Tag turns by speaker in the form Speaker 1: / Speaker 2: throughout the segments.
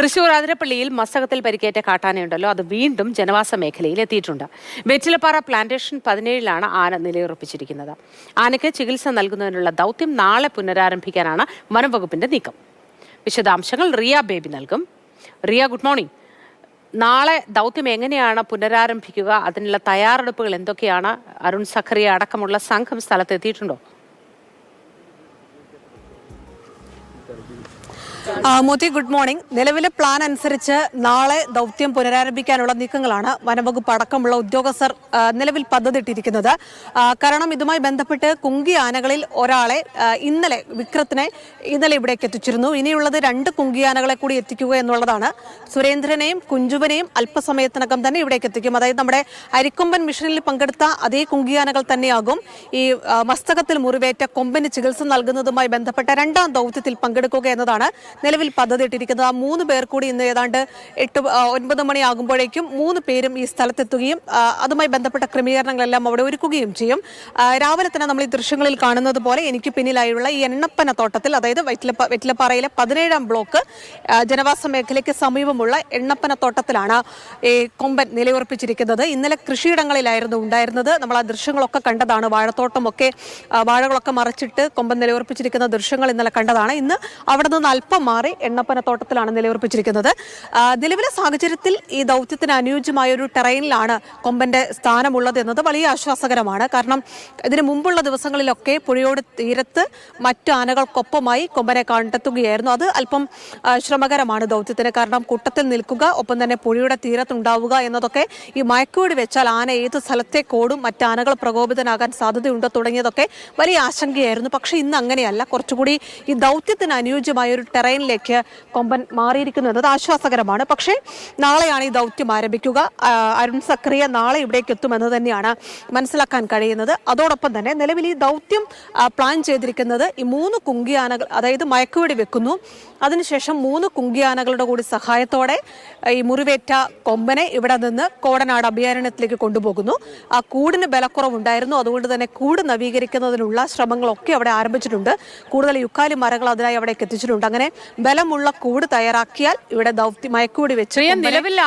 Speaker 1: തൃശൂർ അതിരപ്പള്ളിയിൽ മസ്തകത്തിൽ പരിക്കേറ്റ കാട്ടാനയുണ്ടല്ലോ, അത് വീണ്ടും ജനവാസ മേഖലയിൽ എത്തിയിട്ടുണ്ട്. വെറ്റിലപ്പാറ പ്ലാന്റേഷൻ 17ലാണ് ആന നിലയുറപ്പിച്ചിരിക്കുന്നത്. ആനയ്ക്ക് ചികിത്സ നൽകുന്നതിനുള്ള ദൗത്യം നാളെ പുനരാരംഭിക്കാനാണ് വനംവകുപ്പിന്റെ നീക്കം. വിശദാംശങ്ങൾ റിയ ബേബി നൽകും. Riya, good morning. നാളെ ദൗത്യം എങ്ങനെയാണ് പുനരാരംഭിക്കുക? അതിനുള്ള തയ്യാറെടുപ്പുകൾ എന്തൊക്കെയാണ്? അരുൺ സഖറിയ അടക്കമുള്ള സംഘം സ്ഥലത്ത് എത്തിയിട്ടുണ്ടോ?
Speaker 2: Moti, good morning. നിലവിലെ പ്ലാൻ അനുസരിച്ച് നാളെ ദൗത്യം പുനരാരംഭിക്കാനുള്ള നീക്കങ്ങളാണ് വനംവകുപ്പ് അടക്കമുള്ള ഉദ്യോഗസ്ഥർ നിലവിൽ പദ്ധതിയിട്ടിരിക്കുന്നത്. കാരണം ഇതുമായി ബന്ധപ്പെട്ട് കുങ്കി ആനകളിൽ ഒരാളെ വിക്രത്തിനെ ഇന്നലെ ഇവിടേക്ക് എത്തിച്ചിരുന്നു. ഇനിയുള്ളത് 2 കുങ്കിയാനകളെ കൂടി എത്തിക്കുക എന്നുള്ളതാണ്. സുരേന്ദ്രനെയും കുഞ്ചുവിനെയും അല്പസമയത്തിനകം തന്നെ ഇവിടേക്ക് എത്തിക്കും. അതായത് നമ്മുടെ അരിക്കൊമ്പൻ മിഷനിൽ പങ്കെടുത്ത അതേ കുങ്കിയാനകൾ തന്നെയാകും ഈ മസ്തകത്തിൽ മുറിവേറ്റ കൊമ്പന് ചികിത്സ നൽകുന്നതുമായി ബന്ധപ്പെട്ട 2ാം ദൗത്യത്തിൽ പങ്കെടുക്കുക എന്നതാണ് നിലവിൽ പദ്ധതിയിട്ടിരിക്കുന്നത്. ആ 3 പേർ കൂടി ഇന്ന് ഏതാണ്ട് 8-9 മണിയാകുമ്പോഴേക്കും 3 പേരും ഈ സ്ഥലത്തെത്തുകയും അതുമായി ബന്ധപ്പെട്ട ക്രമീകരണങ്ങളെല്ലാം അവിടെ ഒരുക്കുകയും ചെയ്യും. രാവിലെ തന്നെ നമ്മൾ ഈ ദൃശ്യങ്ങളിൽ കാണുന്നത് പോലെ എനിക്ക് പിന്നിലായുള്ള ഈ എണ്ണപ്പന തോട്ടത്തിൽ, അതായത് വെറ്റിലപ്പാറയിലെ 17ാം ബ്ലോക്ക് ജനവാസ മേഖലയ്ക്ക് സമീപമുള്ള എണ്ണപ്പന തോട്ടത്തിലാണ് ഈ കൊമ്പൻ നിലയുറപ്പിച്ചിരിക്കുന്നത്. ഇന്നലെ കൃഷിയിടങ്ങളിലായിരുന്നു ഉണ്ടായിരുന്നത്. നമ്മൾ ആ ദൃശ്യങ്ങളൊക്കെ കണ്ടതാണ്. വാഴകളൊക്കെ മറച്ചിട്ട് കൊമ്പൻ നിലയുറപ്പിച്ചിരിക്കുന്ന ദൃശ്യങ്ങൾ ഇന്നലെ കണ്ടതാണ്. ഇന്ന് അവിടെ നിന്ന് അല്പം മാറി എണ്ണപ്പന തോട്ടത്തിലാണ് നിലയുറപ്പിച്ചിരിക്കുന്നത്. നിലവിലെ സാഹചര്യത്തിൽ ഈ ദൗത്യത്തിന് അനുയോജ്യമായ ഒരു ടെറൈനിലാണ് കൊമ്പന്റെ സ്ഥാനമുള്ളത് എന്നത് വലിയ ആശ്വാസകരമാണ്. കാരണം ഇതിനു മുമ്പുള്ള ദിവസങ്ങളിലൊക്കെ പുഴയോട് തീരത്ത് മറ്റു ആനകൾക്കൊപ്പമായി കൊമ്പനെ കണ്ടെത്തുകയായിരുന്നു. അത് അല്പം ശ്രമകരമാണ് ദൗത്യത്തിന്. കാരണം കൂട്ടത്തിൽ നിൽക്കുക, ഒപ്പം തന്നെ പുഴയുടെ തീരത്തുണ്ടാവുക എന്നതൊക്കെ ഈ മയക്കുവെടി വെച്ചാൽ ആന ഏത് സ്ഥലത്തേക്കോടും മറ്റാനകൾ പ്രകോപിതനാകാൻ സാധ്യതയുണ്ടോ തുടങ്ങിയതൊക്കെ വലിയ ആശങ്കയായിരുന്നു. പക്ഷേ ഇന്ന് അങ്ങനെയല്ല. കുറച്ചുകൂടി ഈ ദൗത്യത്തിന് അനുയോജ്യമായ ഒരു ടെറൈനിലേക്ക് കൊമ്പൻ മാറിയിരിക്കുന്നത് ആശ്വാസകരമാണ്. പക്ഷേ നാളെയാണ് ഈ ദൗത്യം ആരംഭിക്കുക. അരുൺ സഖറിയ നാളെ ഇവിടേക്ക് എത്തുമെന്ന് തന്നെയാണ് മനസ്സിലാക്കാൻ കഴിയുന്നത്. അതോടൊപ്പം തന്നെ നിലവിൽ ഈ ദൗത്യം പ്ലാൻ ചെയ്തിരിക്കുന്നത് ഈ 3 കുങ്കിയാനകൾ, അതായത് മയക്കുവെടി വെക്കുന്നു. അതിനുശേഷം 3 കുങ്കിയാനകളുടെ കൂടി സഹായത്തോടെ ഈ മുറിവേറ്റ കൊമ്പനെ ഇവിടെ നിന്ന് കോടനാട് അഭയാരണ്യത്തിലേക്ക് കൊണ്ടുപോകുന്നു. ആ കൂടിന് ബലക്കുറവുണ്ടായിരുന്നു. അതുകൊണ്ട് തന്നെ കൂട് നവീകരിക്കുന്നതിനുള്ള ശ്രമങ്ങളൊക്കെ അവിടെ ആരംഭിച്ചിട്ടുണ്ട്. കൂടുതൽ യുക്കാലി മരങ്ങൾ അതിനായി അവിടേക്ക് എത്തിച്ചിട്ടുണ്ട്. അങ്ങനെ ബലമുള്ള കൂട് തയ്യാറാക്കിയാൽ ഇവിടെ മയക്കുവെടി വെച്ച്
Speaker 1: നിലവിൽ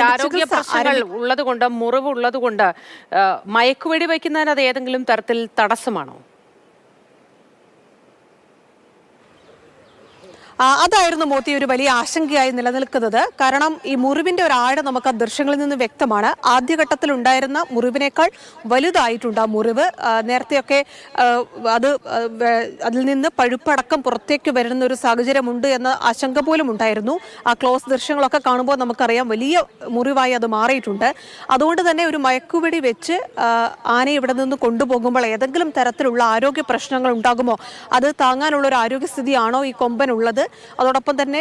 Speaker 1: ആരോഗ്യ പ്രശ്നങ്ങൾ ഉള്ളതുകൊണ്ട്, മുറിവ് ഉള്ളതുകൊണ്ട് മയക്കുവെടി വയ്ക്കുന്നതിന് അത് ഏതെങ്കിലും തരത്തിൽ തടസ്സമാണോ?
Speaker 2: അതായിരുന്നു മോത്തി ഒരു വലിയ ആശങ്കയായി നിലനിൽക്കുന്നത്. കാരണം ഈ മുറിവിന്റെ ഒരു ആഴം നമുക്ക് ആ ദൃശ്യങ്ങളിൽ നിന്ന് വ്യക്തമാണ്. ആദ്യഘട്ടത്തിൽ ഉണ്ടായിരുന്ന മുറിവിനേക്കാൾ വലുതായിട്ടുണ്ട് ആ മുറിവ്. നേരത്തെയൊക്കെ അതിൽ നിന്ന് പഴുപ്പടക്കം പുറത്തേക്ക് വരുന്ന ഒരു സാഹചര്യമുണ്ട് എന്ന ആശങ്ക പോലും ഉണ്ടായിരുന്നു. ആ ക്ലോസ് ദൃശ്യങ്ങളൊക്കെ കാണുമ്പോൾ നമുക്കറിയാം വലിയ മുറിവായി അത് മാറിയിട്ടുണ്ട്. അതുകൊണ്ട് തന്നെ ഒരു മയക്കുവെടി വെച്ച് ആനയെ ഇവിടെ നിന്ന് കൊണ്ടുപോകുമ്പോൾ ഏതെങ്കിലും തരത്തിലുള്ള ആരോഗ്യ പ്രശ്നങ്ങൾ ഉണ്ടാകുമോ, അത് താങ്ങാനുള്ള ഒരു ആരോഗ്യസ്ഥിതിയാണോ ഈ കൊമ്പനുള്ളത്, അതോടൊപ്പം തന്നെ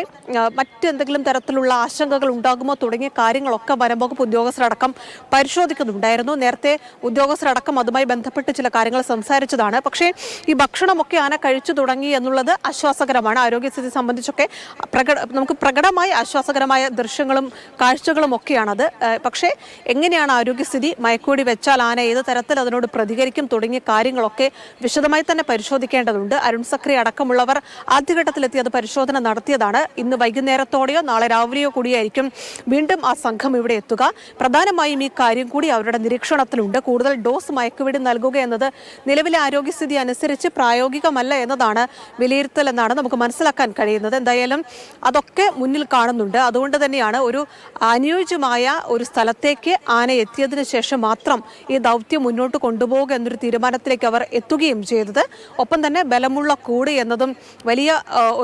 Speaker 2: മറ്റെന്തെങ്കിലും തരത്തിലുള്ള ആശങ്കകൾ ഉണ്ടാകുമോ തുടങ്ങിയ കാര്യങ്ങളൊക്കെ വനംവകുപ്പ് ഉദ്യോഗസ്ഥരടക്കം പരിശോധിക്കുന്നുണ്ടായിരുന്നു. നേരത്തെ ഉദ്യോഗസ്ഥരടക്കം അതുമായി ബന്ധപ്പെട്ട് ചില കാര്യങ്ങൾ സംസാരിച്ചതാണ്. പക്ഷേ ഈ ഭക്ഷണമൊക്കെ ആന കഴിച്ചു തുടങ്ങി എന്നുള്ളത് ആശ്വാസകരമാണ്. ആരോഗ്യസ്ഥിതി സംബന്ധിച്ചൊക്കെ നമുക്ക് പ്രകടമായി ആശ്വാസകരമായ ദൃശ്യങ്ങളും കാഴ്ചകളും ഒക്കെയാണത്. പക്ഷേ എങ്ങനെയാണ് ആരോഗ്യസ്ഥിതി, മയക്കുവെടി വെച്ചാൽ ആന ഏത് തരത്തിൽ അതിനോട് പ്രതികരിക്കും തുടങ്ങിയ കാര്യങ്ങളൊക്കെ വിശദമായി തന്നെ പരിശോധിക്കേണ്ടതുണ്ട്. അരുൺ സഖറി അടക്കമുള്ളവർ ആദ്യഘട്ടത്തിലെത്തി അത് പരിശോധന നടത്തിയതാണ്. ഇന്ന് വൈകുന്നേരത്തോടെയോ നാളെ രാവിലെയോ കൂടിയായിരിക്കും വീണ്ടും ആ സംഘം ഇവിടെ എത്തുക. പ്രധാനമായും ഈ കാര്യം കൂടി അവരുടെ നിരീക്ഷണത്തിലുണ്ട്. കൂടുതൽ ഡോസ് മയക്കുവെടി നൽകുക എന്നത് നിലവിലെ ആരോഗ്യസ്ഥിതി അനുസരിച്ച് പ്രായോഗികമല്ല എന്നതാണ് വിലയിരുത്തൽ എന്നാണ് നമുക്ക് മനസ്സിലാക്കാൻ കഴിയുന്നത്. എന്തായാലും അതൊക്കെ മുന്നിൽ കാണുന്നുണ്ട്. അതുകൊണ്ട് തന്നെയാണ് ഒരു അനുയോജ്യമായ ഒരു സ്ഥലത്തേക്ക് ആന എത്തിയതിനു ശേഷം മാത്രം ഈ ദൗത്യം മുന്നോട്ട് കൊണ്ടുപോകുക എന്നൊരു തീരുമാനത്തിലേക്ക് അവർ എത്തുകയും ചെയ്തത്. ഒപ്പം തന്നെ ബലമുള്ള കൂട് എന്നതും വലിയ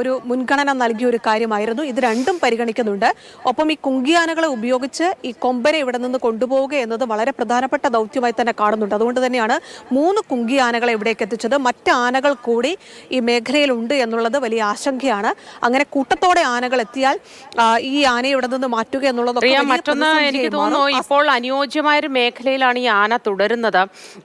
Speaker 2: ഒരു മുൻഗണന നൽകിയ ഒരു കാര്യമായിരുന്നു. ഇത് രണ്ടും പരിഗണിക്കുന്നുണ്ട്. ഒപ്പം ഈ കുങ്കിയാനകളെ ഉപയോഗിച്ച് ഈ കൊമ്പനെ ഇവിടെ നിന്ന് കൊണ്ടുപോവുക എന്നത് വളരെ പ്രധാനപ്പെട്ട ദൗത്യമായി തന്നെ കാണുന്നുണ്ട്. അതുകൊണ്ട് തന്നെയാണ് 3 കുങ്കിയാനകളെ ഇവിടേക്ക് എത്തിച്ചത്. മറ്റ് ആനകൾ കൂടി ഈ മേഖലയിലുണ്ട് എന്നുള്ളത് വലിയ ആശങ്കയാണ്. അങ്ങനെ കൂട്ടത്തോടെ ആനകൾ എത്തിയാൽ ഈ ആനയെ ഇവിടെ നിന്ന് മാറ്റുക എന്നുള്ളതൊക്കെ
Speaker 1: മറ്റൊന്ന് എനിക്ക് തോന്നുന്നു, ഇപ്പോൾ അനുയോജ്യമായൊരു മേഖലയിലാണ് ഈ ആന തുടരുന്നത്.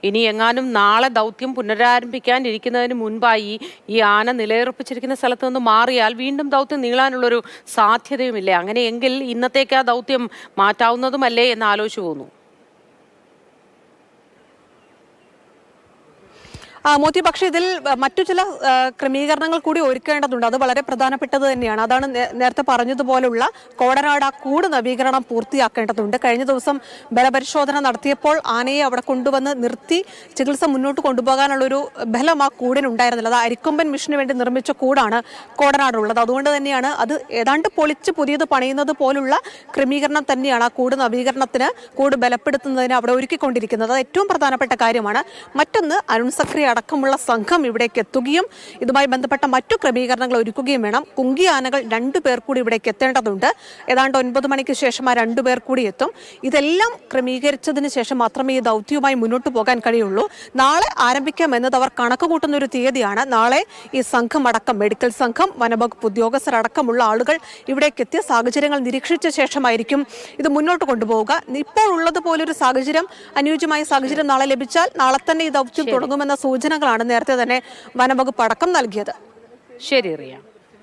Speaker 1: ഇനി എങ്ങാനും നാളെ ദൗത്യം പുനരാരംഭിക്കാൻ ഇരിക്കുന്നതിന് മുൻപായി ഈ ആന നിലയുറപ്പിച്ചിരിക്കുന്ന സ്ഥലത്ത് നിന്ന് മാറിയാൽ വീണ്ടും ദൗത്യം നീളാനുള്ളൊരു സാധ്യതയുമില്ലേ? അങ്ങനെയെങ്കിൽ ഇന്നത്തേക്ക് ആ ദൗത്യം മാറ്റാവുന്നതുമല്ലേ എന്ന് ആലോചിച്ചു പോകുന്നു.
Speaker 2: മോത്തി, പക്ഷേ ഇതിൽ മറ്റു ചില ക്രമീകരണങ്ങൾ കൂടി ഒരുക്കേണ്ടതുണ്ട്. അത് വളരെ പ്രധാനപ്പെട്ടത് തന്നെയാണ്. അതാണ് നേരത്തെ പറഞ്ഞതുപോലുള്ള കോടനാട് ആ കൂട് നവീകരണം പൂർത്തിയാക്കേണ്ടതുണ്ട്. കഴിഞ്ഞ ദിവസം ബലപരിശോധന നടത്തിയപ്പോൾ ആനയെ അവിടെ കൊണ്ടുവന്ന് നിർത്തി ചികിത്സ മുന്നോട്ട് കൊണ്ടുപോകാനുള്ളൊരു ബലം ആ കൂടിനുണ്ടായിരുന്നില്ല. അത് അരിക്കൊമ്പൻ മിഷന് വേണ്ടി നിർമ്മിച്ച കൂടാണ് കോടനാടുള്ളത്. അതുകൊണ്ട് തന്നെയാണ് അത് ഏതാണ്ട് പൊളിച്ച് പുതിയത് പണിയുന്നത് പോലുള്ള ക്രമീകരണം തന്നെയാണ് ആ കൂട് നവീകരണത്തിന്, കൂട് ബലപ്പെടുത്തുന്നതിന് അവിടെ ഒരുക്കിക്കൊണ്ടിരിക്കുന്നത്. അത് ഏറ്റവും പ്രധാനപ്പെട്ട കാര്യമാണ്. മറ്റൊന്ന്, അരുൺ സക്രി അടക്കമുള്ള സംഘം ഇവിടേക്ക് എത്തുകയും ഇതുമായി ബന്ധപ്പെട്ട മറ്റു ക്രമീകരണങ്ങൾ ഒരുക്കുകയും വേണം. കുങ്കി ആനകൾ 2 പേർ കൂടി ഇവിടേക്ക് എത്തേണ്ടതുണ്ട്. ഏതാണ്ട് 9 മണിക്ക് ശേഷം ആ 2 പേർ കൂടി എത്തും. ഇതെല്ലാം ക്രമീകരിച്ചതിന് ശേഷം മാത്രമേ ഈ ദൗത്യവുമായി മുന്നോട്ട് പോകാൻ കഴിയുള്ളൂ. നാളെ ആരംഭിക്കാം എന്നത് അവർ കണക്ക് കൂട്ടുന്ന ഒരു തീയതിയാണ്. നാളെ ഈ സംഘം അടക്കം, മെഡിക്കൽ സംഘം, വനവകുപ്പ് ഉദ്യോഗസ്ഥരടക്കമുള്ള ആളുകൾ ഇവിടേക്ക് എത്തിയ സാഹചര്യങ്ങൾ നിരീക്ഷിച്ച ശേഷമായിരിക്കും ഇത് മുന്നോട്ട് കൊണ്ടുപോവുക. ഇപ്പോൾ ഉള്ളതുപോലൊരു സാഹചര്യം, അനുയോജ്യമായ സാഹചര്യം നാളെ ലഭിച്ചാൽ നാളെ തന്നെ ഈ ദൗത്യം തുടങ്ങുമെന്ന സൂചനകളാണ് നേരത്തെ തന്നെ വനവകുപ്പ് അടക്കം നൽകിയത്.
Speaker 1: ശരി റിയ.